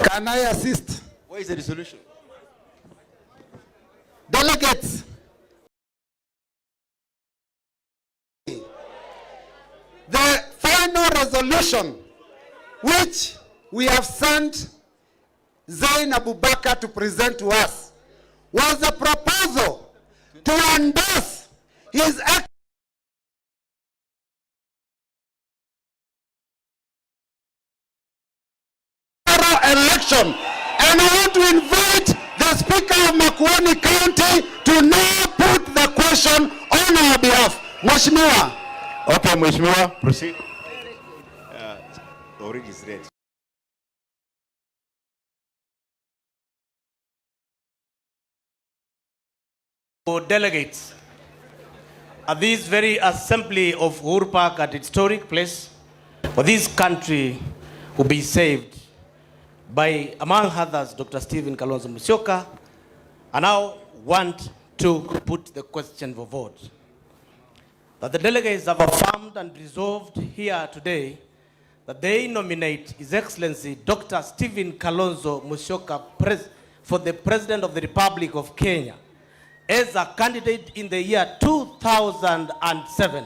Can I assist? Where is the resolution? Delegates. The final resolution which we have sent Zain Abubakar to present to us was a proposal to endorse his election. And I want to invite the Speaker of Makwiny County to now put the question on our behalf. Mheshimiwa. Okay, Mheshimiwa, proceed. Already is ready. For delegates, at this very assembly of Uhuru Park at historic place, for this country will be saved by, among others, Dr. Stephen Kalonzo Musyoka. I now want to put the question for vote. That the delegates have affirmed and resolved here today that they nominate His Excellency Dr. Stephen Kalonzo Musyoka for the President of the Republic of Kenya as a candidate in the year 2007.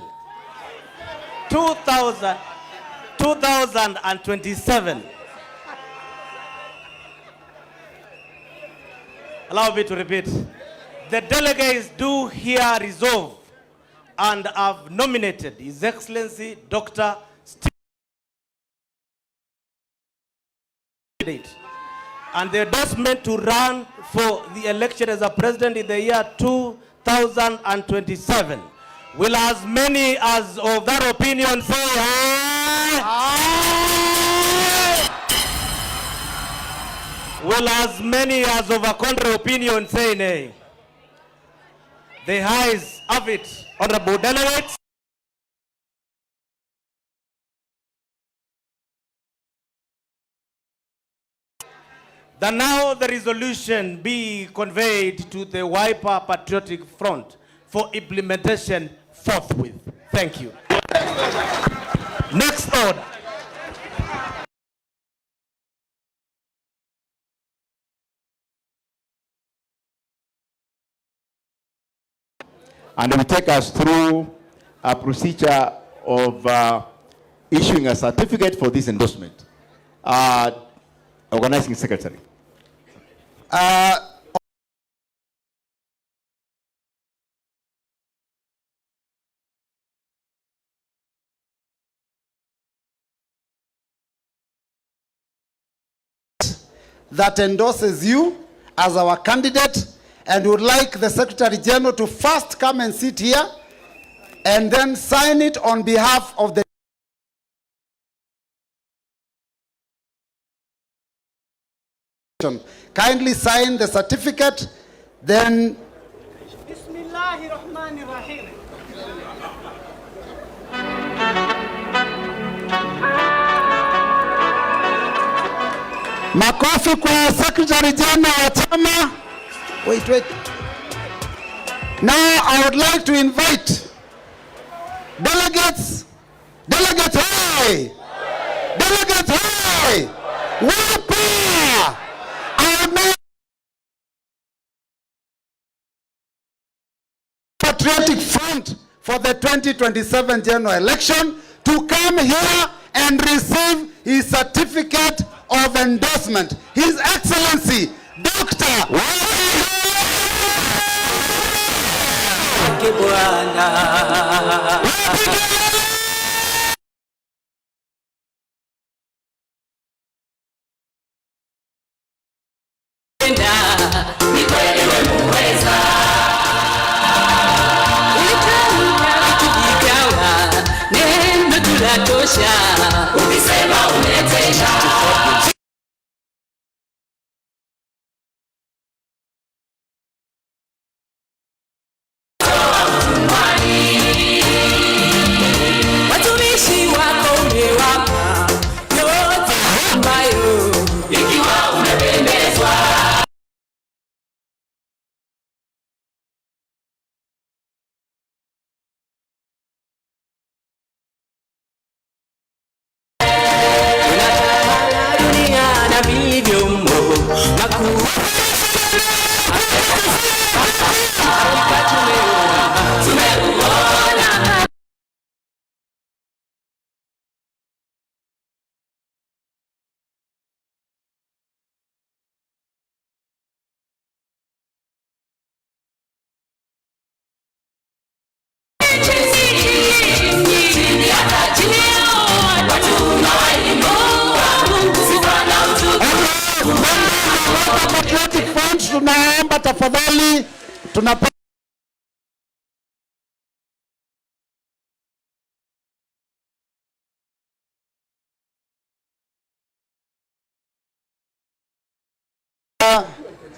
2027. Allow me to repeat. The delegates do here resolve and have nominated His Excellency Dr. Stephen and the endorsement to run for the election as a president in the year 2027. Will as many as of that opinion say aye? Aye. Will as many as of a contrary opinion say nay? The ayes have it, honorable delegates. That now the resolution be conveyed to the wiper Patriotic Front for implementation forthwith. Thank you. Next order. And will take us through a procedure of issuing a certificate for this endorsement. Organizing Secretary. That endorses you as our candidate, and would like the Secretary General to first come and sit here and then sign it on behalf of the kindly sign the certificate, then Bismillahirrahmanirrahim. Makofi kwa Secretary General wa chama. Wait. Now I would like to invite delegates. Delegates, hey! Delegates, hey! Wapa! Patriotic Front for the 2027 general election to come here and receive his certificate of endorsement. His Excellency, Dr. tunaomba tafadhali, tunapenda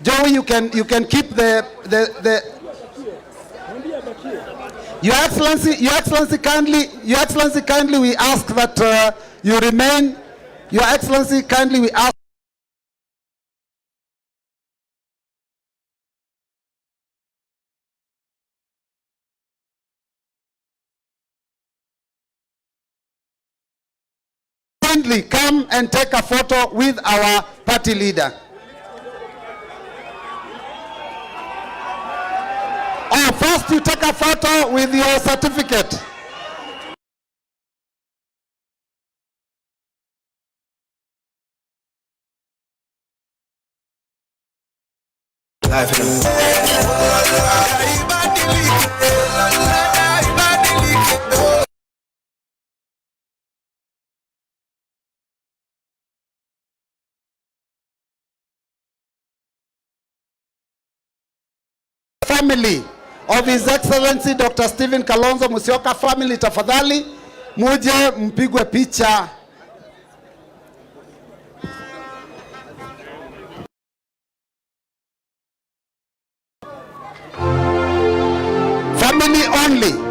Joey, you can keep the Your Excellency kindly we ask that you remain. Your Excellency kindly we ask kindly come and take a photo with our party leader. Oh, first you take a photo with your certificate. Family of His Excellency Dr. Stephen Kalonzo Musyoka, family tafadhali muje mpigwe picha. Family only.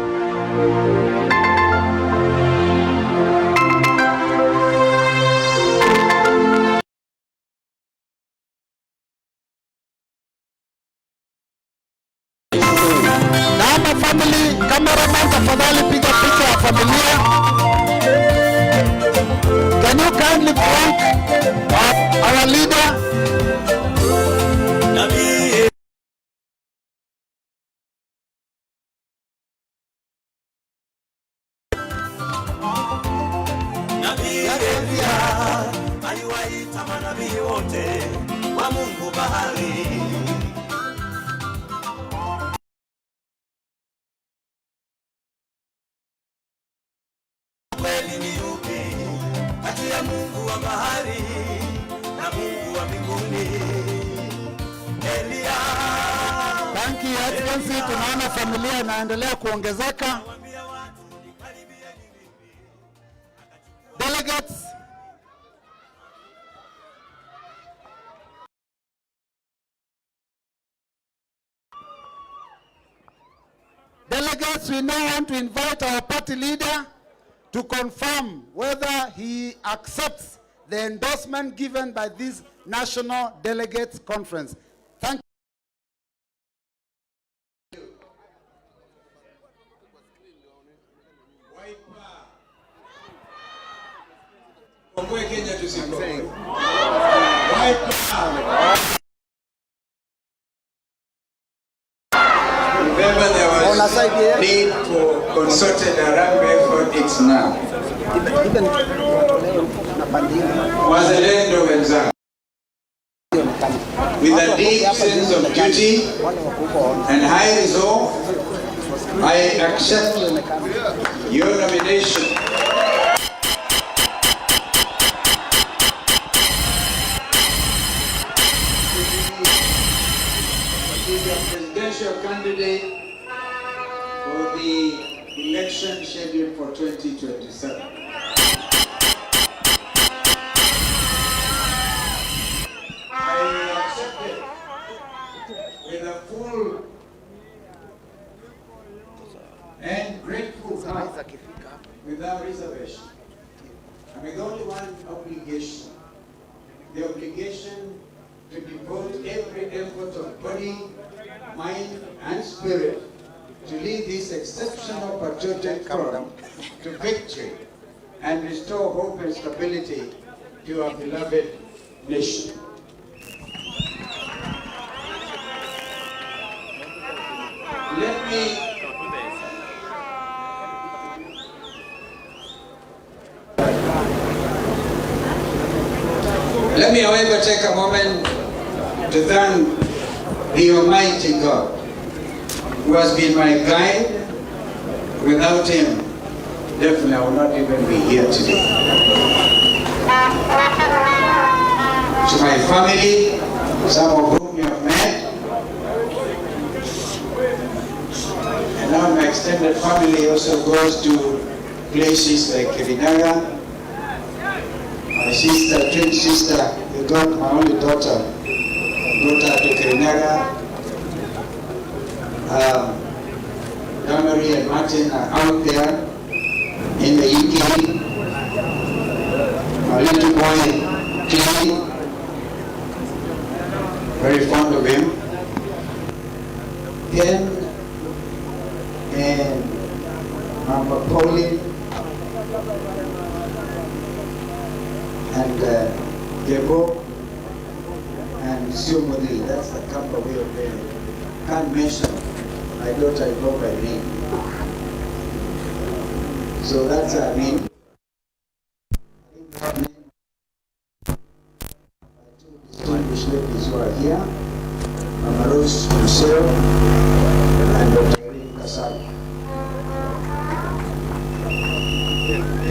Family, cameraman tafadhali piga picha ya familia. Can you kindly thank our leader? Thank you, Excellency. Tunaona familia inaendelea kuongezeka. Delegates, we now want to invite our party leader to confirm whether he accepts the endorsement given by this National Delegates Conference. Thank you. Remember there was need for concerted Harambee effort, it's now. Wazalendo wenzangu, with a deep sense of duty and high resolve, I accept your nomination presidential candidate for the election scheduled for 2027. I accept it with a full and grateful heart, without reservation. And with only one obligation, the obligation to devote every effort of body, mind, and spirit to lead this exceptional patriotic forum to victory and restore hope and stability to our beloved nation. Let me, however, take a moment to thank the Almighty God, who has been my guide. Without Him, definitely I would not even be here today. To my family, some of whom you have met, extended family also goes to places like Kirinyaga. My sister, twin sister, they got my only daughter, got her to Kirinyaga. Mary and Martin are out there in the UK. My little boy, Clay, very fond of him. Ken and Mama Pauline and Gebo and Siomodi. That's the camper way of living. Can't mention my daughter, I go by name. So that's her name. Two distinguished ladies who are here, Mama Rose Museo and Dr. Gachagua.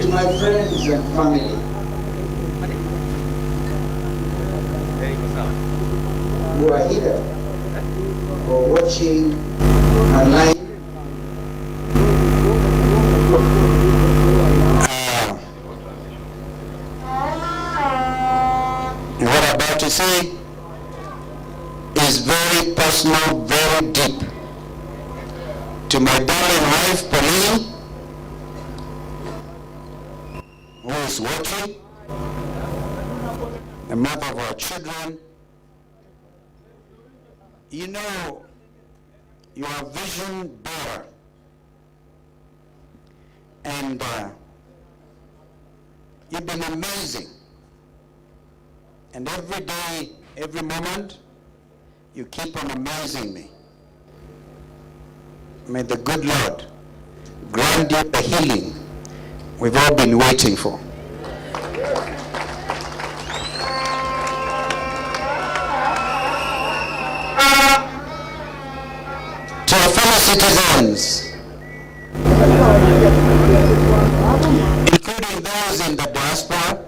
To my friends and family who are here or watching online, what I'm about to say is very personal, very deep. To my darling wife, Pauline, who is watching, the mother of our children, you know, you are vision bearer. And you've been amazing. And every day, every moment, you keep on amazing me. May the good Lord grant you the healing we've all been waiting for. To our fellow citizens, including those in the diaspora,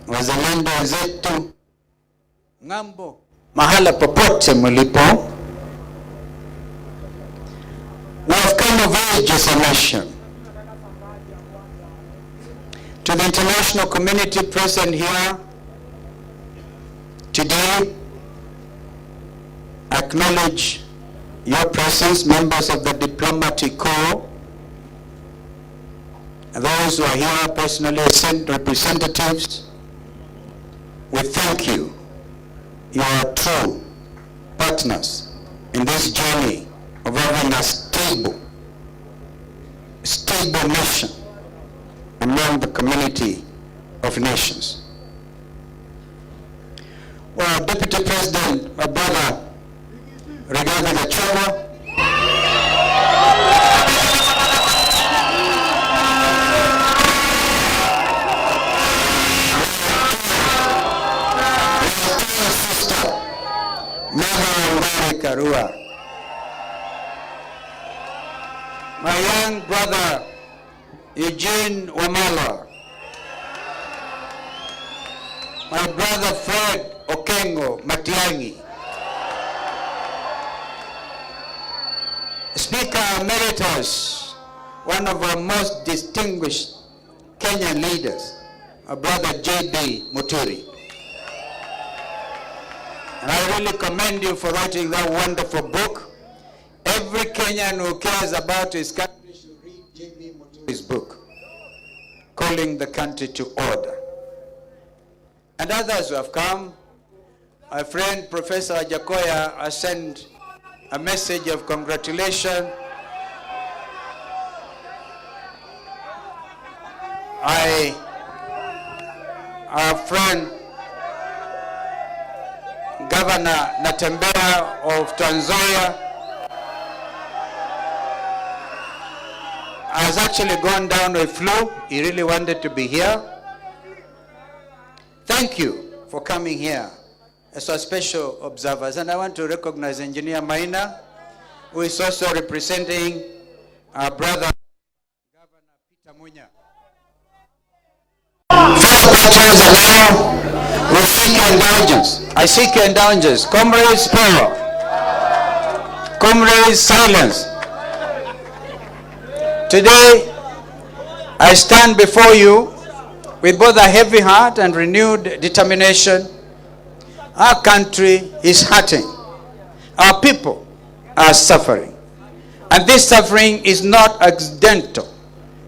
wazalendo wenzetu ng'ambo, mahala popote mlipo, we have come of age as a nation. To the international community present here today, acknowledge your presence, members of the diplomatic corps, and those who are here personally sent representatives. We thank you. You are true partners in this journey of having a stable nation among the community of nations. Well, Deputy President, my brother, Rigathi Gachagua, my young brother Eugene Wamala, my brother Fred Okengo Matiang'i, Speaker Emeritus, one of our most distinguished Kenyan leaders, my brother J.B. Muturi. And I really commend you for writing that wonderful book. Every Kenyan who cares about his country should read J.B. Muturi's book, Calling the Country to Order. And others who have come, my friend Professor Jakoya has sent a message of congratulation. Our friend Governor Natembea of Tanzania has actually gone down with flu. He really wanted to be here. Thank you for coming here as our special observers. And I want to recognize Engineer Maina, who is also representing our brother, Governor Peter Munya. Fellow patrons, and now we seek your indulgence. I seek your indulgence. Comrades, power. Comrades, silence. Today, I stand before you with both a heavy heart and renewed determination. Our country is hurting. Our people are suffering. And this suffering is not accidental.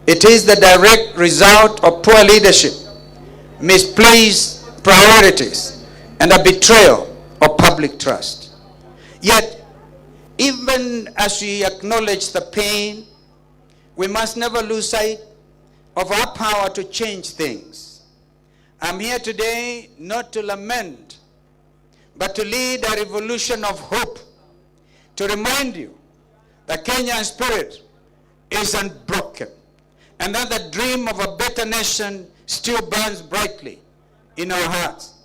It is the direct result of poor leadership, misplaced priorities, and a betrayal of public trust. Yet, even as we acknowledge the pain, we must never lose sight of our power to change things. I'm here today not to lament, but to lead a revolution of hope, to remind you the Kenyan spirit is unbroken, and that the dream of a better nation still burns brightly in our hearts.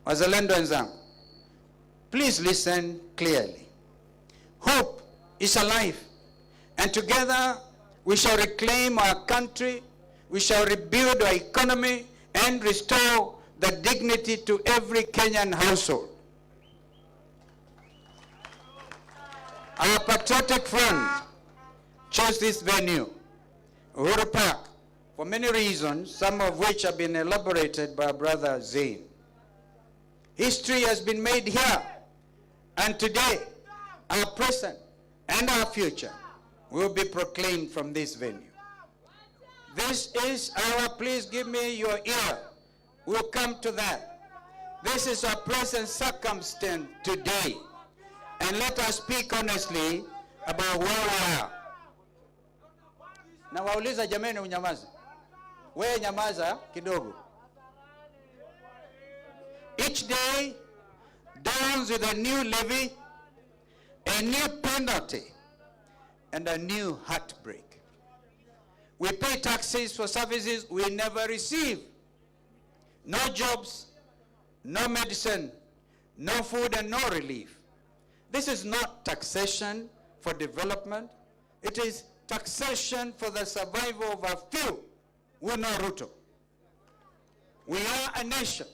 Wazalendo wenzangu, please listen clearly. Hope is alive, and together we shall reclaim our country, we shall rebuild our economy, and restore the dignity to every Kenyan household. Our Patriotic Front chose this venue, Uhuru Park, for many reasons, some of which have been elaborated by our brother Zain. History has been made here, and today, our present and our future will be proclaimed from this venue. This is our, please give me your ear, we'll come to that. This is our present circumstance today, and let us speak honestly about where we are. Na wauliza jameni unyamaza. Wewe nyamaza kidogo. Each day dawns with a new levy, a new penalty, and a new heartbreak. We pay taxes for services we never receive. No jobs, no medicine, no food, and no relief. This is not taxation for development. It is taxation for the survival of a few. We know Ruto. We are a nation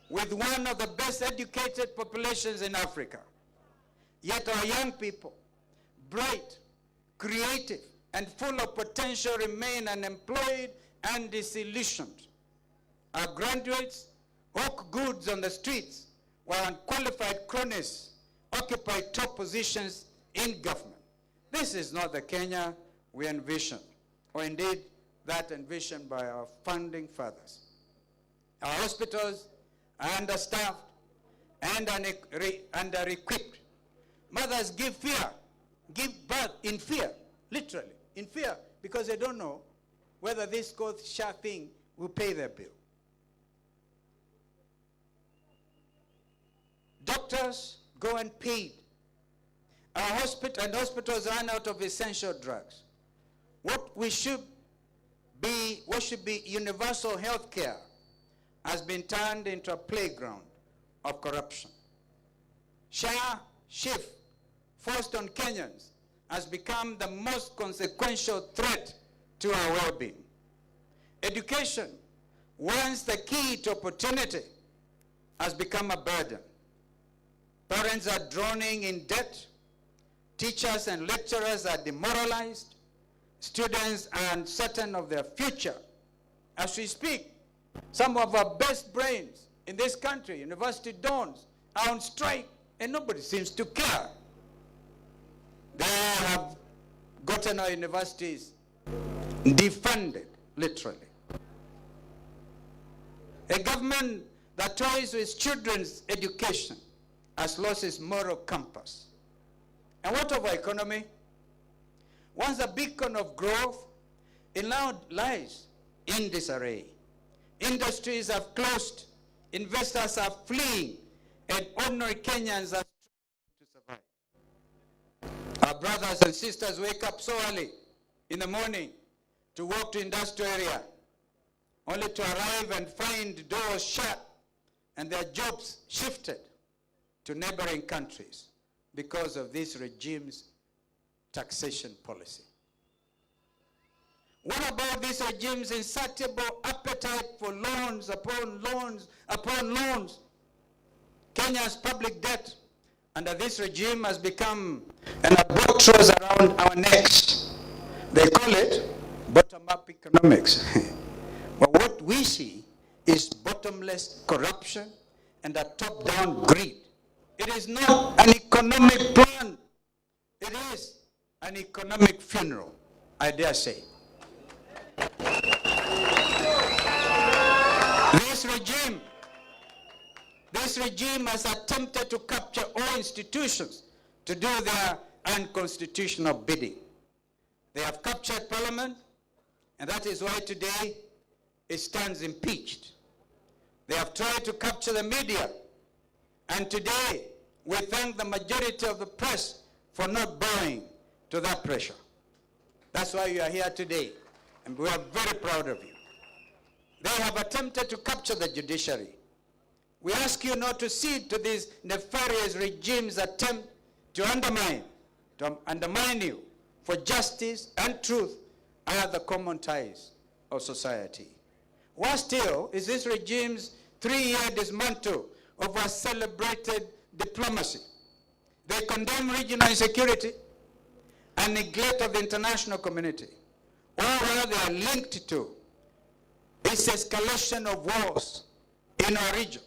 with one of the best educated populations in Africa. Yet our young people, bright, creative, and full of potential, remain unemployed and disillusioned. Our graduates hawk goods on the streets, while unqualified cronies occupy top positions in government. This is not the Kenya we envisioned, or indeed that envisioned by our founding fathers. Our hospitals are understaffed and under-equipped. Mothers give birth in fear, literally, in fear, because they don't know whether this share thing will pay their bill. Doctors go unpaid. Our hospitals run out of essential drugs. What should be universal health care has been turned into a playground of corruption. Share shift forced on Kenyans has become the most consequential threat to our well-being. Education, once the key to opportunity, has become a burden. Parents are drowning in debt. Teachers and lecturers are demoralized. Students are uncertain of their future. As we speak, some of our best brains in this country, university dons, are on strike, and nobody seems to care. They have gotten our universities defunded, literally. A government that toys with children's education has lost its moral compass. And what of our economy? Once a beacon of growth, it now lies in disarray. Industries have closed, investors are fleeing, and ordinary Kenyans are struggling to survive. Our brothers and sisters wake up so early in the morning to walk to industrial area, only to arrive and find doors shut and their jobs shifted to neighboring countries because of this regime's taxation policy. What about this regime's insatiable appetite for loans upon loans upon loans? Kenya's public debt under this regime has become an albatross around our necks. They call it bottom-up economics. But what we see is bottomless corruption and a top-down greed. It is not an economic plan. It is an economic funeral, I dare say. This regime has attempted to capture all institutions to do their unconstitutional bidding. They have captured Parliament, and that is why today it stands impeached. They have tried to capture the media, and today we thank the majority of the press for not bowing to that pressure. That's why you are here today, and we are very proud of you. They have attempted to capture the judiciary. We ask you not to cede to these nefarious regimes' attempt to undermine you, for justice and truth are the common ties of society. Worse still is this regime's 3-year dismantle of our celebrated diplomacy. They condemn regional insecurity and neglect of the international community, all while they are linked to this escalation of wars in our region,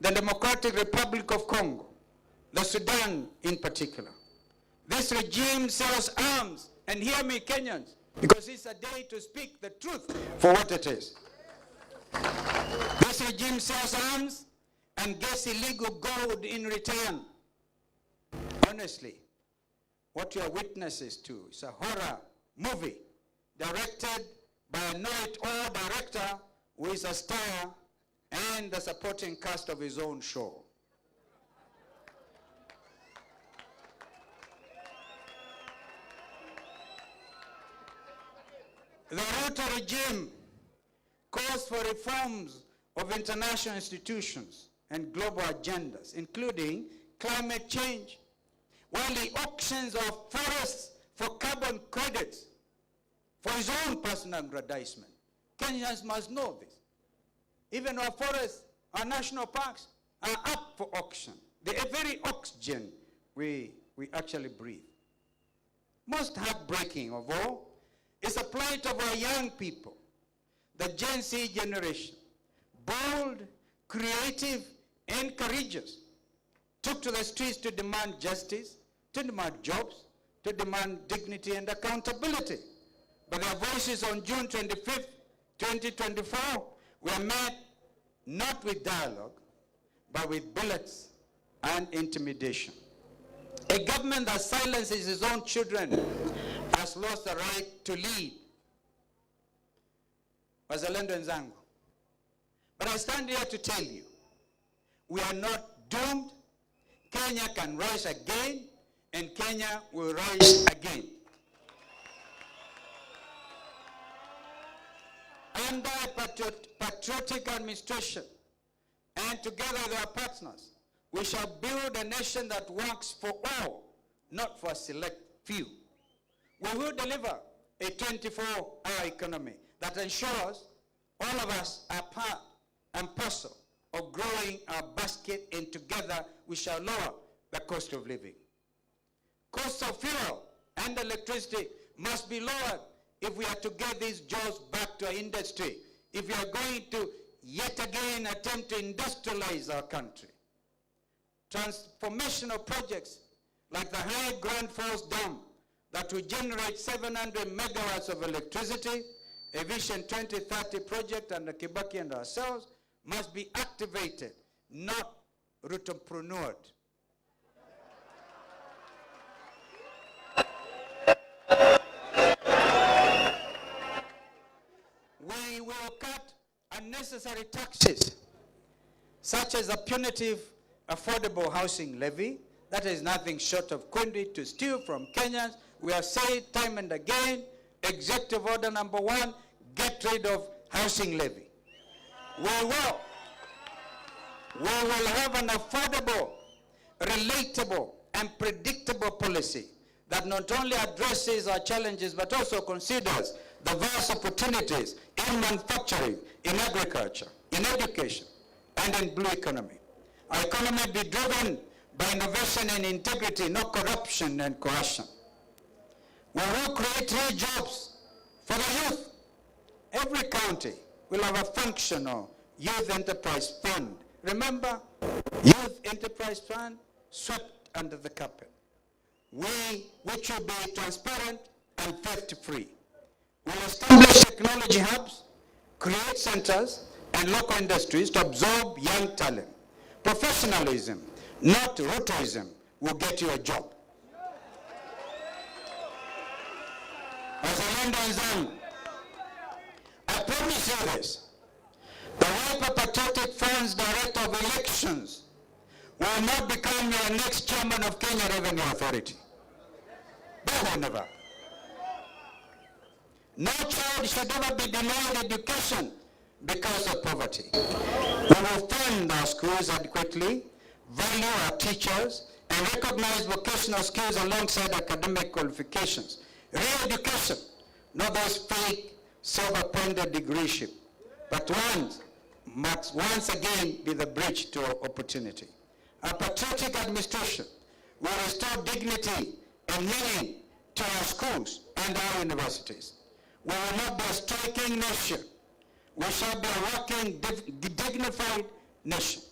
the Democratic Republic of Congo, the Sudan in particular. This regime sells arms, and hear me, Kenyans, because it's a day to speak the truth for what it is. This regime sells arms and gets illegal gold in return. Honestly, what you are witnesses to is a horror movie directed by a know-it-all director who is a star and the supporting cast of his own show. The Ruto regime calls for reforms of international institutions and global agendas, including climate change, while he auctions of forests for carbon credits for his own personal aggrandizement. Kenyans must know this. Even our forests, our national parks are up for auction. The very oxygen we actually breathe. Most heartbreaking of all is the plight of our young people, the Gen Z generation, bold, creative, and courageous, took to the streets to demand justice, to demand jobs, to demand dignity and accountability. But their voices on June 25th, 2024 were met not with dialogue, but with bullets and intimidation. A government that silences its own children has lost the right to lead. Wazalendo wenzangu. But I stand here to tell you, we are not doomed. Kenya can rise again, and Kenya will rise again. Under a patriotic administration, and together with our partners, we shall build a nation that works for all, not for a select few. We will deliver a 24-hour economy that ensures all of us are part and parcel of growing our basket, and together we shall lower the cost of living. Cost of fuel and electricity must be lowered if we are to get these jobs back to our industry, if we are going to yet again attempt to industrialize our country. Transformational projects like the High Grand Falls Dam that will generate 700 megawatts of electricity, a Vision 2030 project under Kibaki and ourselves, must be activated, not entrepreneured. We will cut unnecessary taxes, such as a punitive affordable housing levy that is nothing short of quindy to steal from Kenyans. We have said time and again, Executive Order number 1, get rid of housing levy. We will have an affordable, relatable, and predictable policy that not only addresses our challenges but also considers the vast opportunities in manufacturing, in agriculture, in education, and in blue economy. Our economy be driven by innovation and integrity, not corruption and coercion. We will create real jobs for the youth. Every county will have a functional youth enterprise fund. Remember, youth enterprise fund swept under the carpet. Which will be transparent and theft-free. We'll establish technology hubs, create centers and local industries to absorb young talent. Professionalism, not Rutoism, will get you a job. As a lender, I promise you this. The Wiper Patriotic Funds Director of Elections will not become your next chairman of Kenya Revenue Authority. Never, never. No child should ever be denied education because of poverty. We will fund our schools adequately, value our teachers, and recognize vocational skills alongside academic qualifications. Real education, not those fake, self-appointed degreeship, but must once again be the bridge to opportunity. Our patriotic administration will restore dignity and meaning to our schools and our universities. We will not be a striking nation. We shall be a working, dignified nation.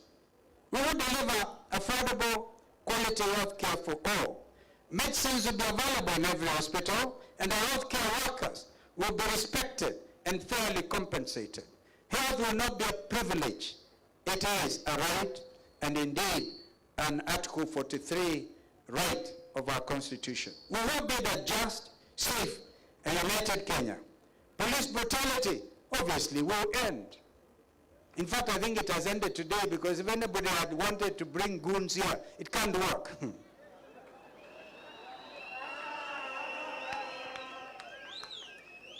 We will deliver affordable, quality health care for all. Medicines will be available in every hospital, and our healthcare workers will be respected and fairly compensated. Health will not be a privilege. It is a right, and indeed an Article 43 right of our Constitution. We will build a just, safe, and united Kenya. Police brutality obviously will end. In fact, I think it has ended today, because if anybody had wanted to bring goons here, it can't work.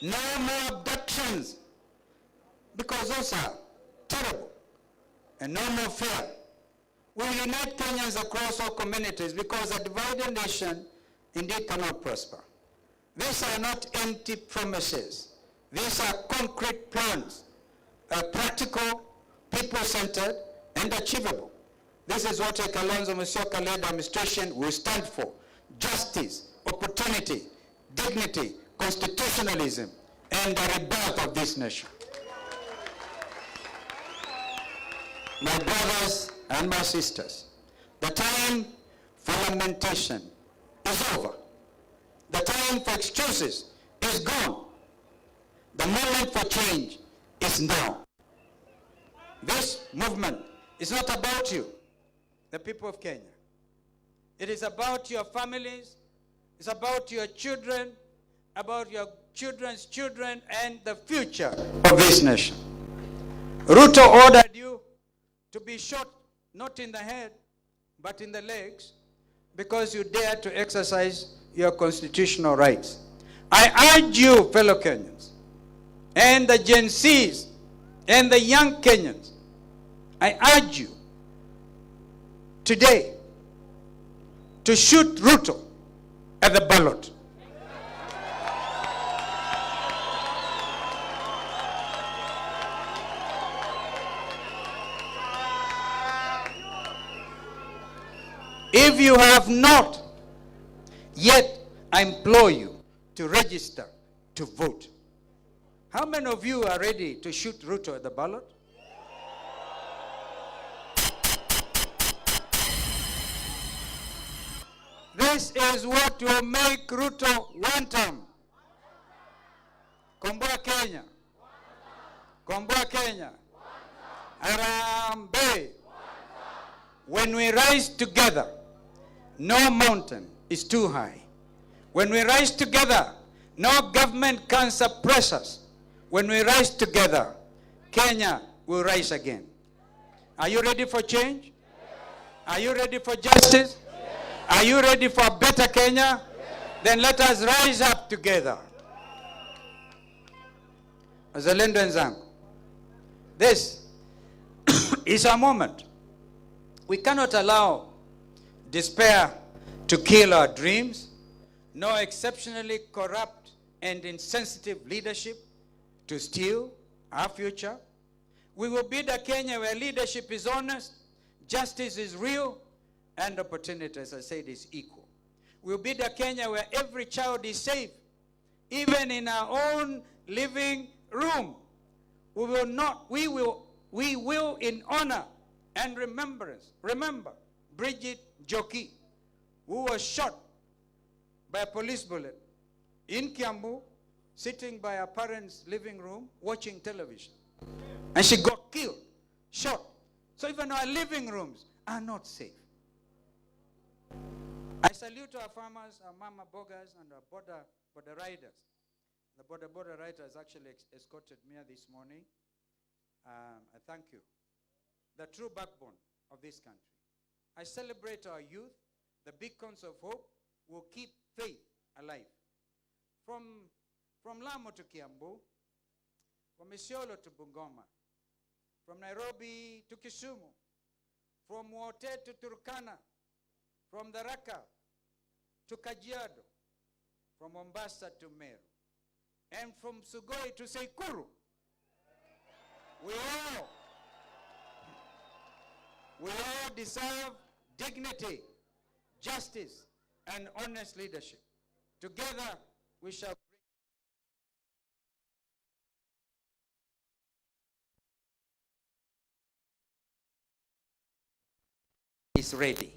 No more abductions, because those are terrible. And no more fear. We will unite Kenyans across all communities, because a divided nation indeed cannot prosper. These are not empty promises. These are concrete plans, practical, people-centered, and achievable. This is what a Kalonzo Musyoka-led administration will stand for: justice, opportunity, dignity, constitutionalism, and the rebirth of this nation. My brothers and my sisters, the time for lamentation is over. The time for excuses is gone. The moment for change is now. This movement is not about you, the people of Kenya. It is about your families, it's about your children, about your children's children, and the future of this nation. Ruto ordered you to be shot not in the head, but in the legs, because you dared to exercise your constitutional rights. I urge you, fellow Kenyans, and the Gen Zs, and the young Kenyans, I urge you today to shoot Ruto at the ballot. If you have not yet, I implore you to register to vote. How many of you are ready to shoot Ruto at the ballot? This is what will make Ruto one term. Komboa Kenya. Komboa Kenya. Harambee. When we rise together, no mountain is too high. When we rise together, no government can suppress us. When we rise together, Kenya will rise again. Are you ready for change? Are you ready for justice? Are you ready for a better Kenya? Then let us rise up together. Wazalendo wenzangu, this is our moment. We cannot allow despair to kill our dreams, nor exceptionally corrupt and insensitive leadership to steal our future. We will build a Kenya where leadership is honest, justice is real, and opportunity, as I said, is equal. We'll build a Kenya where every child is safe, even in our own living room. We will in honor and remember Bridget Joki, who was shot by a police bullet in Kiambu, sitting by her parents' living room, watching television. And she got killed, shot. So even our living rooms are not safe. I salute our farmers, our mama boggers, and our border riders. The border riders actually escorted me this morning. I thank you. The true backbone of this country. I celebrate our youth, the beacons of hope will keep faith alive. From Lamu to Kiambu, from Isiolo to Bungoma, from Nairobi to Kisumu, from Wote to Turkana, from Tharaka to Kajiado, from Mombasa to Meru, and from Sugoi to Sekuru. We all deserve dignity, justice, and honest leadership. Together, we shall is ready.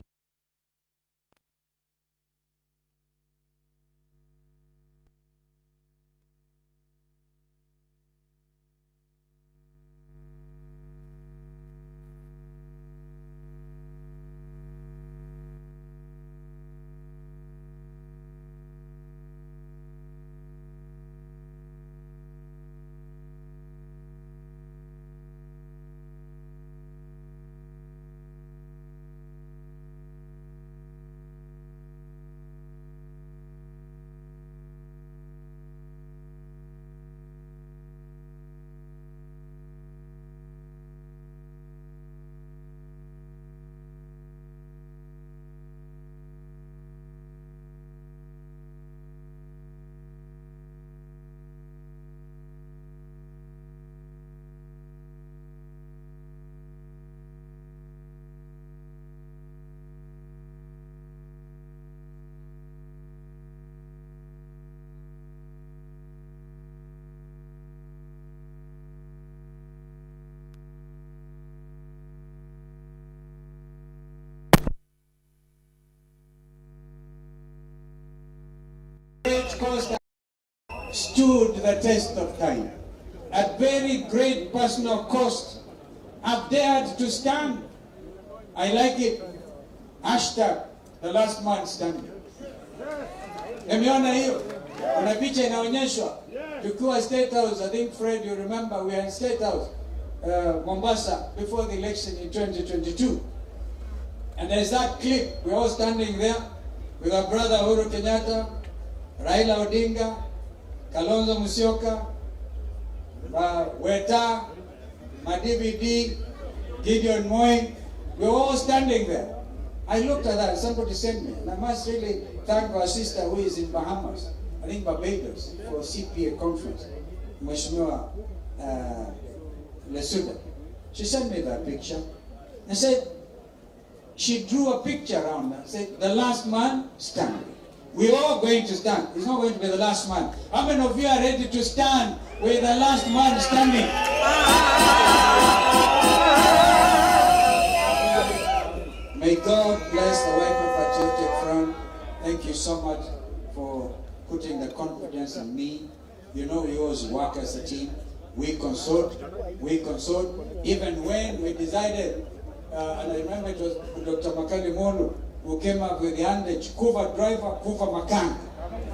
Cost stood the test of time. At very great personal cost, I've dared to stand. I like it. Hashtag the last man standing. Emeona hiyo? Kuna picha inaonyeshwa. Tukiwa State House, I think Fred, you remember, we were in State House, Mombasa, before the election in 2022. And there's that clip. We're all standing there with our brother Uhuru Kenyatta, Raila Odinga, Kalonzo Musyoka, Weta, Madividi, Gideon Moi. We were all standing there. I looked at that, somebody sent me, and I must really thank our sister who is in Bahamas, I think Barbados, for CPA conference, Mheshimiwa Lesuda. She sent me that picture and said, she drew a picture around her, said, the last man standing. We're all going to stand. It's not going to be the last man. How many of you are ready to stand with the last man standing? May God bless the work of Patriotic Front. Thank you so much for putting the confidence in me. You know, we always work as a team. We consult. Even when we decided, and I remember it was Dr. Makali Molu, who came up with the handage, Kuva driver, Kuva Makanga,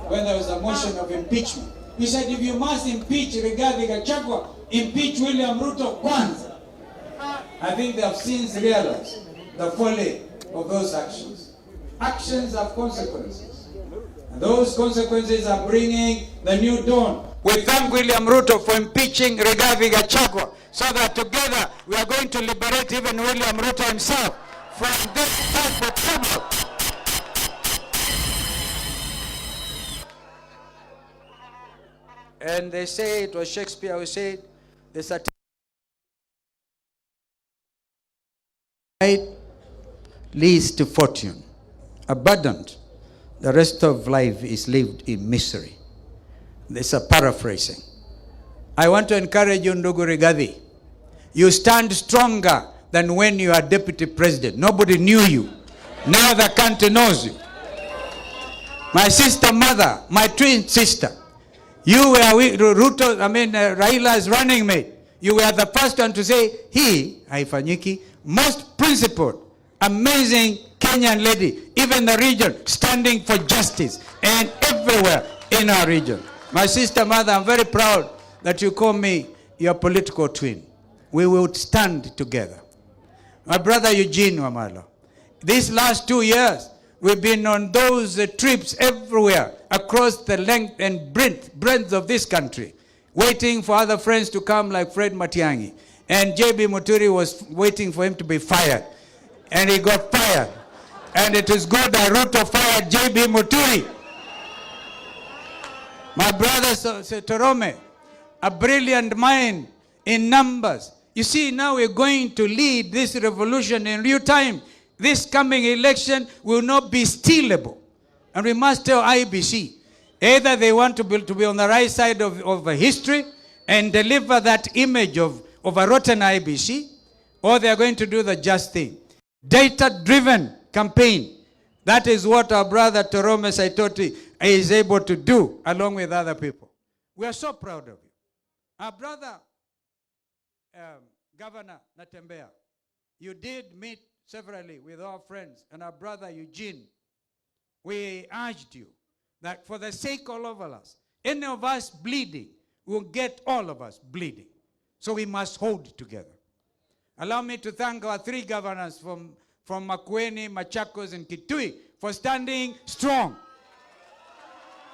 when there was a motion of impeachment. He said, if you must impeach Rigathi Gachagua, impeach William Ruto kwanza. I think they have since realized the folly of those actions. Actions have consequences. And those consequences are bringing the new dawn. We thank William Ruto for impeaching Rigathi Gachagua, so that together we are going to liberate even William Ruto himself from this type of trouble. And they say, it was Shakespeare who said, the certificate leads to fortune, abundant the rest of life is lived in misery. This is a paraphrasing. I want to encourage you, ndugu Rigathi. You stand stronger than when you are deputy president. Nobody knew you. Now the country knows you. My sister mother, my twin sister, you were Ruto, Raila's running mate. You were the first one to say, he, haifanyiki, most principled, amazing Kenyan lady, even the region, standing for justice and everywhere in our region. My sister mother, I'm very proud that you call me your political twin. We will stand together. My brother Eugene Wamalo, these last 2 years, we've been on those trips everywhere across the length and breadth of this country, waiting for other friends to come like Fred Matiang'i. And J.B. Muturi was waiting for him to be fired. And he got fired. And it is good that Ruto fired J.B. Muturi. My brother Torome, a brilliant mind in numbers. You see, now we're going to lead this revolution in real time. This coming election will not be stealable. And we must tell IBC, either they want to be on the right side of history and deliver that image of a rotten IBC, or they are going to do the just thing. Data-driven campaign. That is what our brother Torome Saitoti is able to do along with other people. We are so proud of you. Our brother, Governor Mutembei, you did meet severally with our friends and our brother Eugene. We urged you that for the sake of all of us, any of us bleeding will get all of us bleeding. So we must hold together. Allow me to thank our 3 governors from Makwiny, Machakos, and Kitui for standing strong.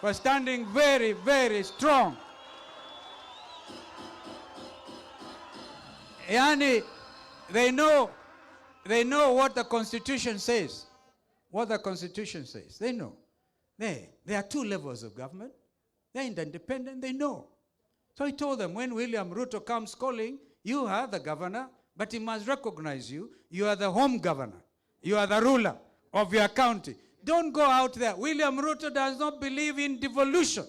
For standing very, very strong. Yani, they know what the Constitution says. What the Constitution says. They know. There are 2 levels of government. They're independent. They know. So he told them, when William Ruto comes calling, you are the governor, but he must recognize you. You are the home governor. You are the ruler of your county. Don't go out there. William Ruto does not believe in devolution.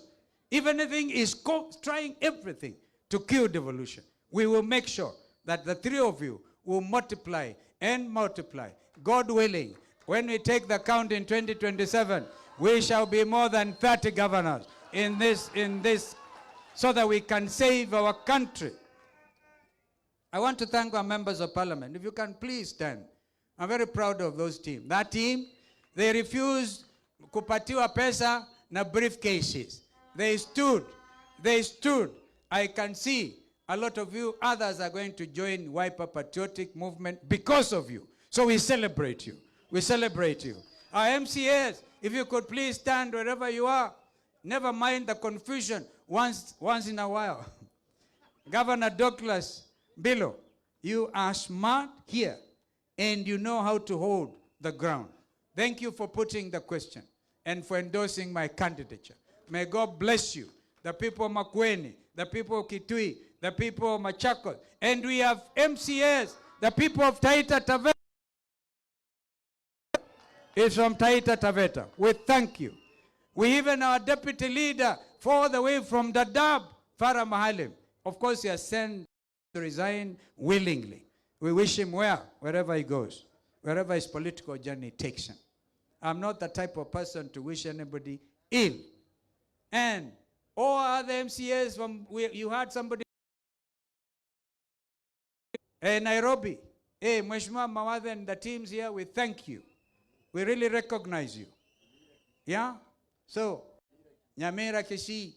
If anything, is trying everything to kill devolution. We will make sure that the 3 of you will multiply and multiply. God willing, when we take the count in 2027, we shall be more than 30 governors in this, so that we can save our country. I want to thank our members of parliament. If you can please stand. I'm very proud of those team. That team, they refused kupatiwa pesa na briefcases. They stood. I can see a lot of you, others are going to join Wiper Patriotic movement because of you. So we celebrate you. We celebrate you. Our MCAs, if you could please stand wherever you are. Never mind the confusion once in a while. Governor Douglas Bilo, you are smart here and you know how to hold the ground. Thank you for putting the question and for endorsing my candidature. May God bless you. The people of Makwiny, the people of Kitui, the people of Machakos, and we have MCAs, the people of Taita Taveta. Is from Taita Taveta. We thank you. We even our deputy leader, all the way from Dadaab, Farah Mahalim. Of course, he has sent to resign willingly. We wish him well wherever he goes, wherever his political journey takes him. I'm not the type of person to wish anybody ill. And all other MCAs, you had somebody in Nairobi. Hey, Mheshimiwa Mawadhe and the teams here, we thank you. We really recognize you. Yeah? So, Nyamira Kisii,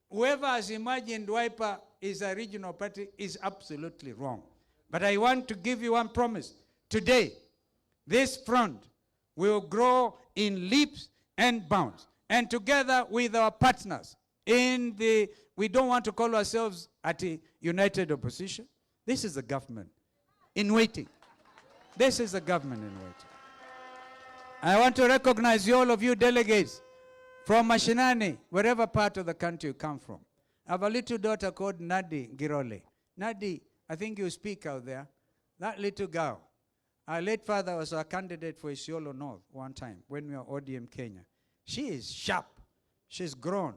whoever has imagined Wiper is a regional party is absolutely wrong. But I want to give you one promise. Today, this front will grow in leaps and bounds. And together with our partners we don't want to call ourselves at a united opposition. This is the government in waiting. This is the government in waiting. I want to recognize all of you delegates from Mashinani, wherever part of the country you come from. I have a little daughter called Nadi Girole. Nadi, I think you speak out there. That little girl, our late father was our candidate for Isiolo North one time when we were ODM Kenya. She is sharp. She's grown.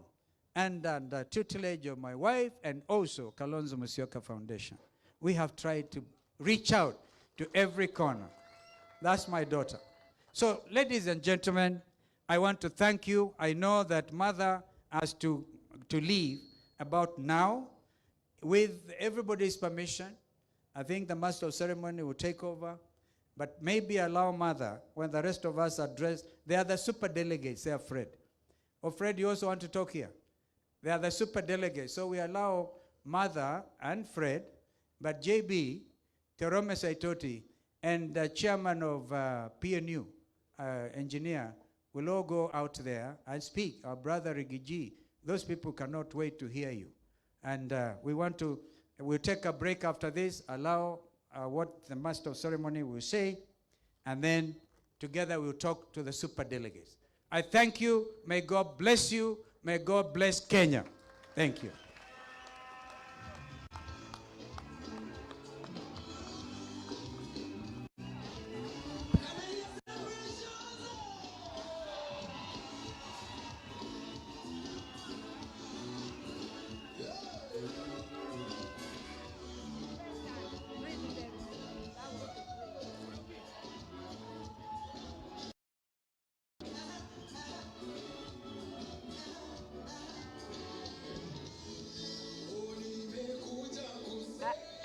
And the tutelage of my wife and also Kalonzo Musyoka Foundation, we have tried to reach out to every corner. That's my daughter. So, ladies and gentlemen, I want to thank you. I know that Mother has to leave about now. With everybody's permission, I think the Master of Ceremony will take over. But maybe allow Mother, when the rest of us are dressed, they are the super delegates, they are Fred. Oh, Fred, you also want to talk here? They are the super delegates. So we allow Mother and Fred, but JB, Terome Saitoti, and the chairman of PNU, engineer, will all go out there and speak. Our brother Rigathi, those people cannot wait to hear you. And we'll take a break after this, allow what the Master of Ceremony will say, and then together we'll talk to the super delegates. I thank you. May God bless you. May God bless Kenya. Thank you.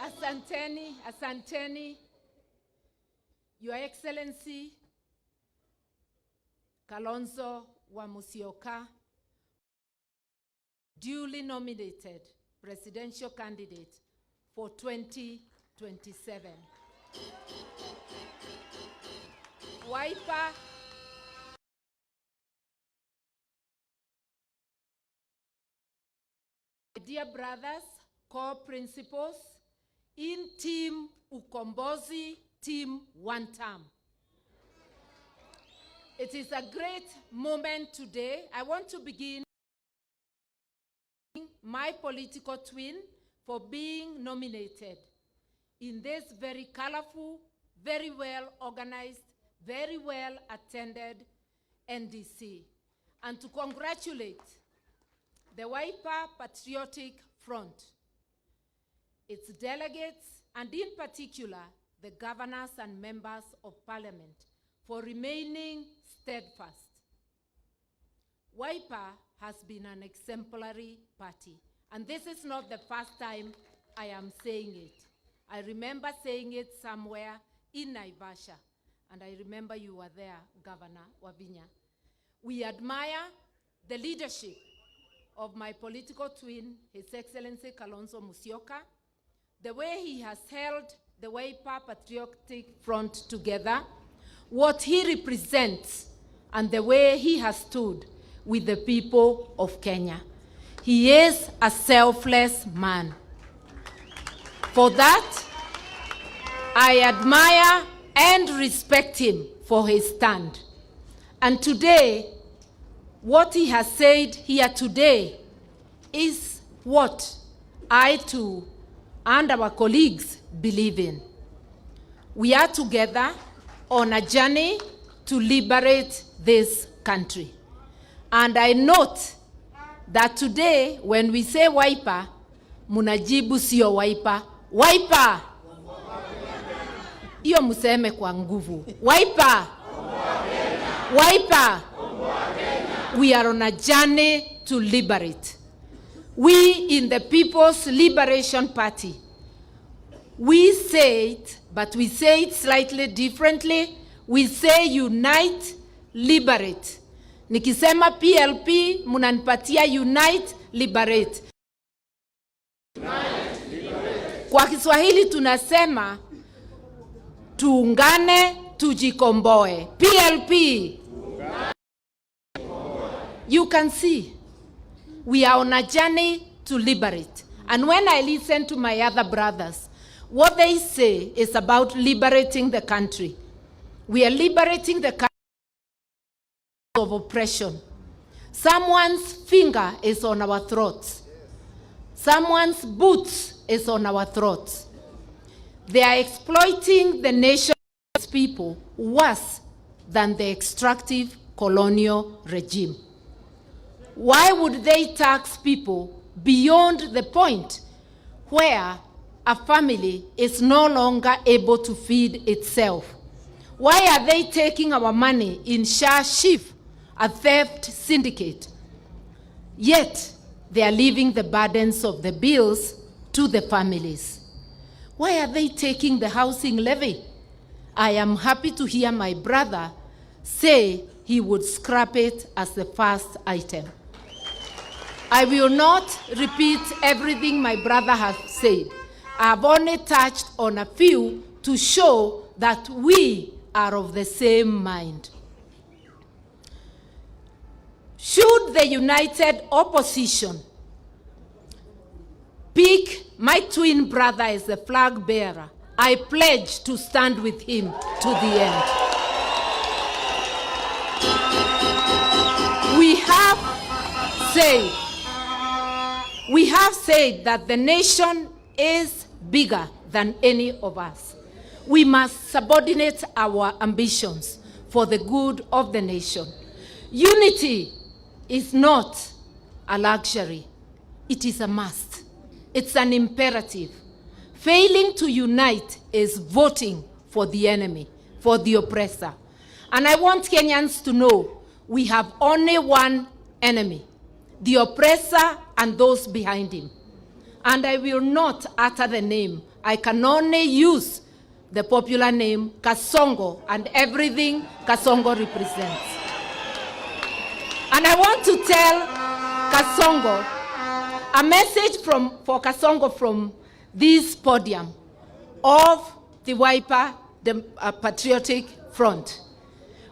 Asanteni, asanteni, Your Excellency Kalonzo wa Musyoka, duly nominated presidential candidate for 2027. Wiper, dear brothers, core principals, in Team Ukombozi, Team One Term. It is a great moment today. I want to begin my political twin for being nominated in this very colorful, very well organized, very well attended NDC, and to congratulate the Wiper Patriotic Front, its delegates, and in particular, the governors and members of parliament for remaining steadfast. Wiper has been an exemplary party, and this is not the first time I am saying it. I remember saying it somewhere in Naivasha, and I remember you were there, Governor Wavinya. We admire the leadership of my political twin, His Excellency Kalonzo Musyoka, the way he has held the Wiper Patriotic Front together, what he represents, and the way he has stood with the people of Kenya. He is a selfless man. For that, I admire and respect him for his stand. And today, what he has said here today is what I too and our colleagues believe in. We are together on a journey to liberate this country. And I note that today, when we say Wiper, munajibu sio Wiper. Wiper! Iyo museme kwa nguvu. Wiper! Wiper! We are on a journey to liberate. We in the People's Liberation Party, we say it, but we say it slightly differently. We say unite, liberate. Nikisema PLP, munanipatia unite, liberate. Kwa Kiswahili tunasema tuungane, tujikomboe. PLP. You can see, we are on a journey to liberate. And when I listen to my other brothers, what they say is about liberating the country. We are liberating the country of oppression. Someone's finger is on our throats. Someone's boots is on our throats. They are exploiting the nation's people worse than the extractive colonial regime. Why would they tax people beyond the point where a family is no longer able to feed itself? Why are they taking our money in share shift, a theft syndicate? Yet they are leaving the burdens of the bills to the families. Why are they taking the housing levy? I am happy to hear my brother say he would scrap it as the first item. I will not repeat everything my brother has said. I have only touched on a few to show that we are of the same mind. Should the united opposition pick my twin brother as the flag bearer, I pledge to stand with him to the end. We have said that the nation is bigger than any of us. We must subordinate our ambitions for the good of the nation. Unity is not a luxury. It is a must. It's an imperative. Failing to unite is voting for the enemy, for the oppressor. And I want Kenyans to know we have only one enemy, the oppressor and those behind him. And I will not utter the name. I can only use the popular name Kasongo and everything Kasongo represents. And I want to tell Kasongo a message for Kasongo from this podium of the Wiper, the Patriotic Front.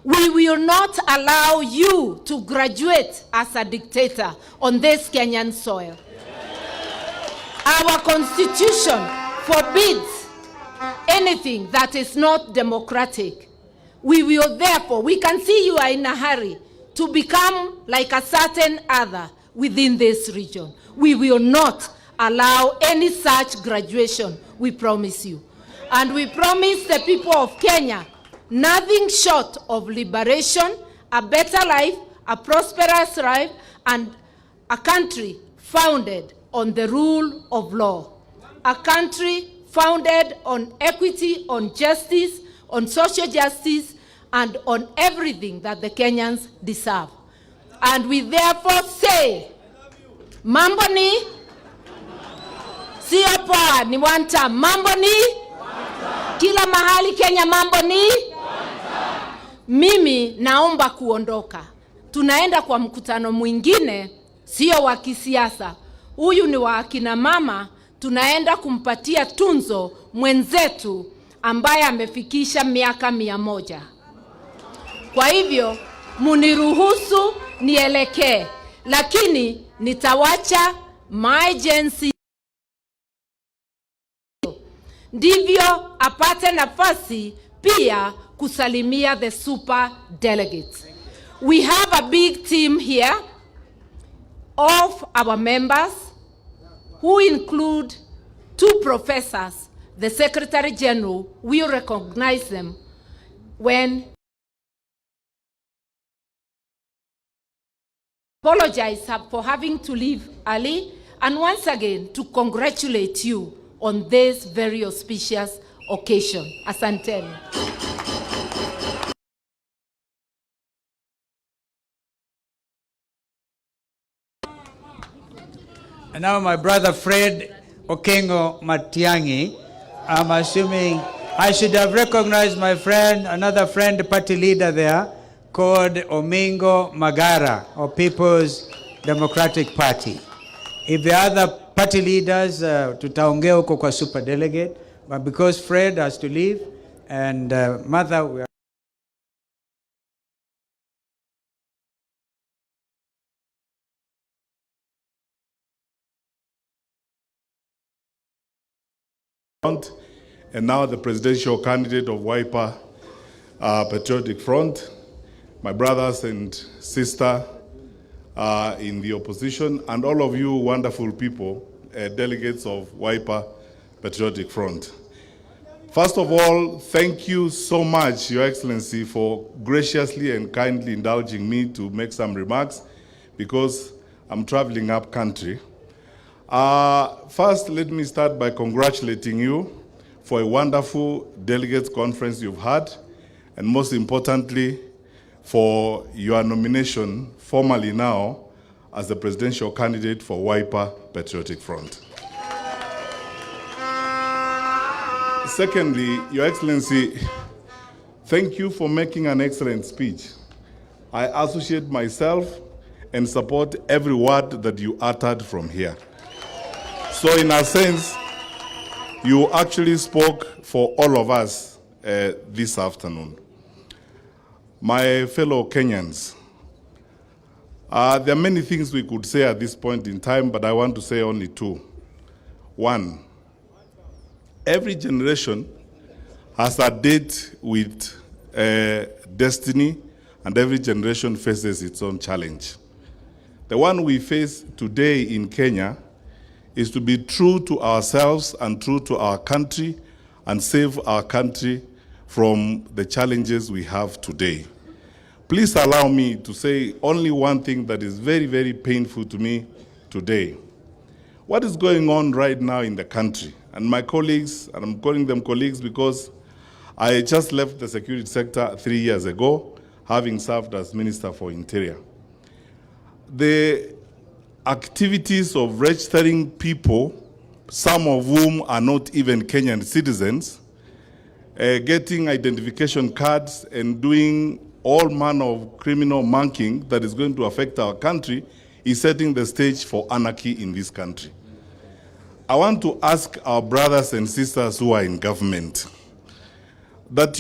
We will not allow you to graduate as a dictator on this Kenyan soil. Our constitution forbids anything that is not democratic. We will therefore, we can see you are in a hurry to become like a certain other within this region. We will not allow any such graduation, we promise you. And we promise the people of Kenya nothing short of liberation, a better life, a prosperous life, and a country founded on the rule of law. A country founded on equity, on justice, on social justice, and on everything that the Kenyans deserve. And we therefore say, mambo ni, sio poa ni wanta, mambo ni, kila mahali Kenya mambo ni, mimi naomba kuondoka. Tunaenda kwa mkutano mwingine, sio wa kisiasa. Huyu ni wa akina mama, tunaenda kumpatia tunzo mwenzetu ambaye amefikisha miaka 100. Kwa hivyo, muniruhusu nielekee, lakini nitawacha my agency ndivyo apate nafasi pia kusalimia the super delegates. We have a big team here of our members who include 2 professors. The Secretary General will recognize them when apologize for having to leave early, and once again to congratulate you on this very auspicious occasion. Asanteni. And now my brother Fred Okengo Matiang'i. I'm assuming I should have recognized my friend, another friend, party leader there, called Omingo Magara, of People's Democratic Party. If the other party leaders, tutaongea huko kwa super delegate, but because Fred has to leave, and Mother, we are and now the presidential candidate of Wiper Patriotic Front, my brothers and sisters in the opposition, and all of you wonderful people, delegates of Wiper Patriotic Front. First of all, thank you so much, Your Excellency, for graciously and kindly indulging me to make some remarks because I'm traveling up country. First, let me start by congratulating you for a wonderful delegates conference you've had, and most importantly, for your nomination formally now as the presidential candidate for Wiper Patriotic Front. Secondly, Your Excellency, thank you for making an excellent speech. I associate myself and support every word that you uttered from here. So in a sense, you actually spoke for all of us this afternoon. My fellow Kenyans, there are many things we could say at this point in time, but I want to say only two. One, every generation has a date with destiny, and every generation faces its own challenge. The one we face today in Kenya is to be true to ourselves and true to our country and save our country from the challenges we have today. Please allow me to say only one thing that is very, very painful to me today. What is going on right now in the country? And my colleagues, and I'm calling them colleagues because I just left the security sector 3 years ago, having served as Minister for Interior. The activities of registering people, some of whom are not even Kenyan citizens, getting identification cards and doing all manner of criminal monkeying that is going to affect our country is setting the stage for anarchy in this country. I want to ask our brothers and sisters who are in government that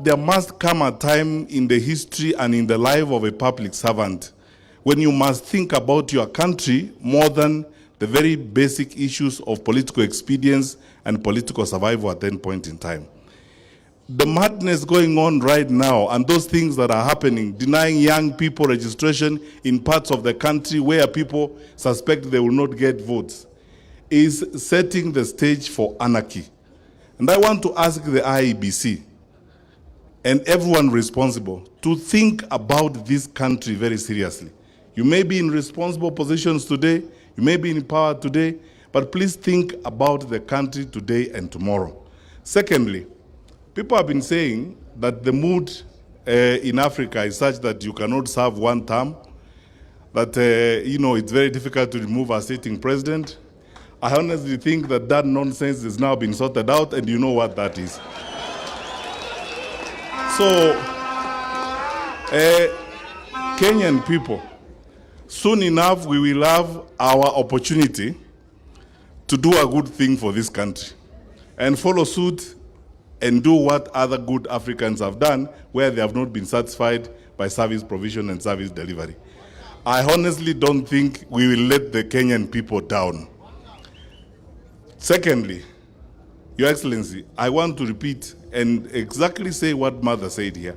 there must come a time in the history and in the life of a public servant when you must think about your country more than the very basic issues of political expedience and political survival at that point in time. The madness going on right now and those things that are happening, denying young people registration in parts of the country where people suspect they will not get votes, is setting the stage for anarchy. And I want to ask the IEBC and everyone responsible to think about this country very seriously. You may be in responsible positions today, you may be in power today, but please think about the country today and tomorrow. Secondly, people have been saying that the mood in Africa is such that you cannot serve one term, that it's very difficult to remove a sitting president. I honestly think that that nonsense has now been sorted out, and you know what that is. So, Kenyan people, soon enough we will have our opportunity to do a good thing for this country and follow suit and do what other good Africans have done where they have not been satisfied by service provision and service delivery. I honestly don't think we will let the Kenyan people down. Secondly, Your Excellency, I want to repeat and exactly say what Mother said here.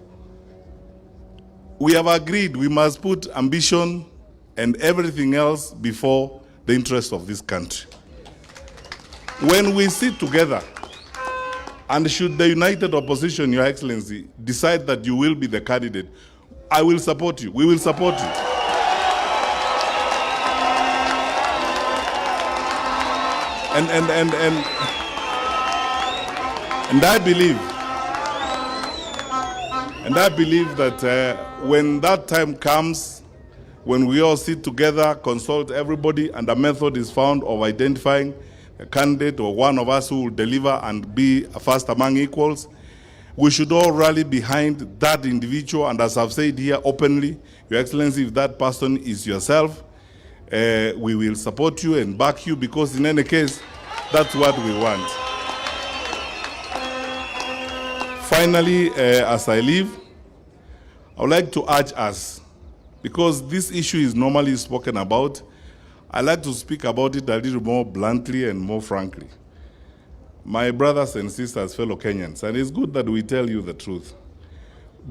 We have agreed we must put ambition and everything else before the interest of this country. When we sit together, and should the united opposition, Your Excellency, decide that you will be the candidate, I will support you. We will support you. And I believe that when that time comes, when we all sit together, consult everybody, and a method is found of identifying a candidate or one of us who will deliver and be first among equals, we should all rally behind that individual. And as I've said here openly, Your Excellency, if that person is yourself, we will support you and back you, because in any case, that's what we want. Finally, as I leave, I would like to urge us, because this issue is normally spoken about, I'd like to speak about it a little more bluntly and more frankly. My brothers and sisters, fellow Kenyans, and it's good that we tell you the truth.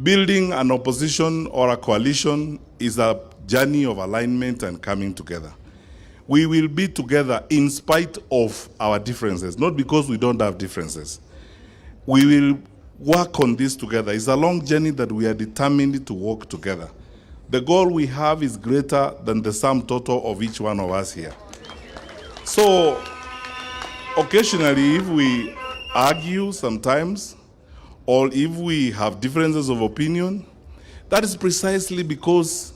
Building an opposition or a coalition is a journey of alignment and coming together. We will be together in spite of our differences, not because we don't have differences. we will work on this together. It's a long journey that we are determined to walk together. The goal we have is greater than the sum total of each one of us here. So, occasionally, if we argue sometimes, or if we have differences of opinion, that is precisely because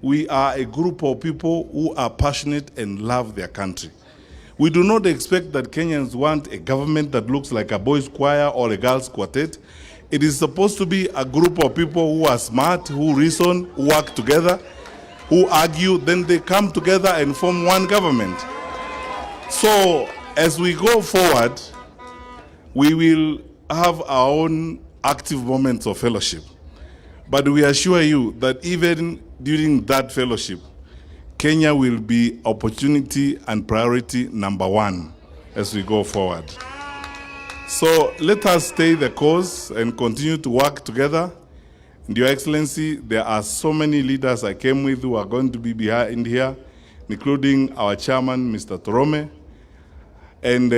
we are a group of people who are passionate and love their country. We do not expect that Kenyans want a government that looks like a boys' choir or a girls' quartet. It is supposed to be a group of people who are smart, who reason, who work together, who argue, then they come together and form one government. So, as we go forward, we will have our own active moments of fellowship. But we assure you that even during that fellowship, Kenya will be opportunity and priority number one as we go forward. So let us stay the course and continue to work together. And Your Excellency, there are so many leaders I came with who are going to be behind here, including our chairman, Mr. Torome, and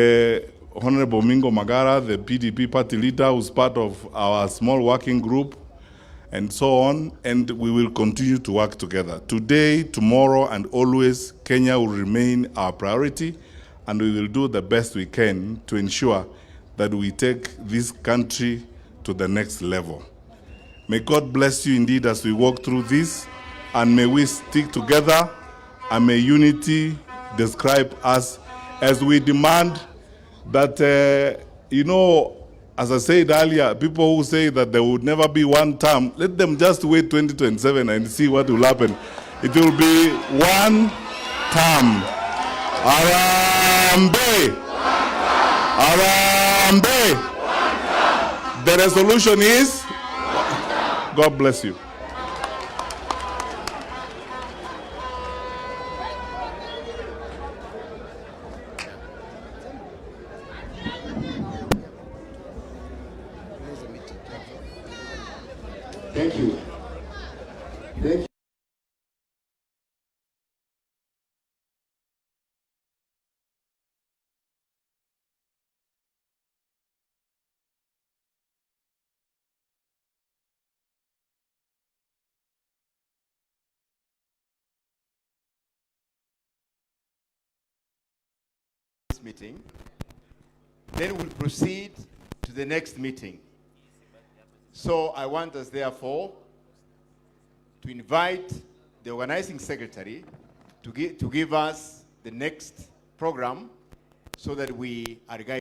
Honorable Mingo Magara, the PDP party leader, who's part of our small working group, and so on, and we will continue to work together. Today, tomorrow, and always, Kenya will remain our priority, and we will do the best we can to ensure that we take this country to the next level. May God bless you indeed as we walk through this, and may we stick together, and may unity describe us as we demand that, as I said earlier, people who say that there would never be one term, let them just wait 2027 and see what will happen. It will be one term. Arambe! Arambe! The resolution is, God bless you. Thank you. Thank you. This meeting, then we'll proceed to the next meeting. So I want us, therefore, to invite the organizing secretary to give us the next program so that we are guided.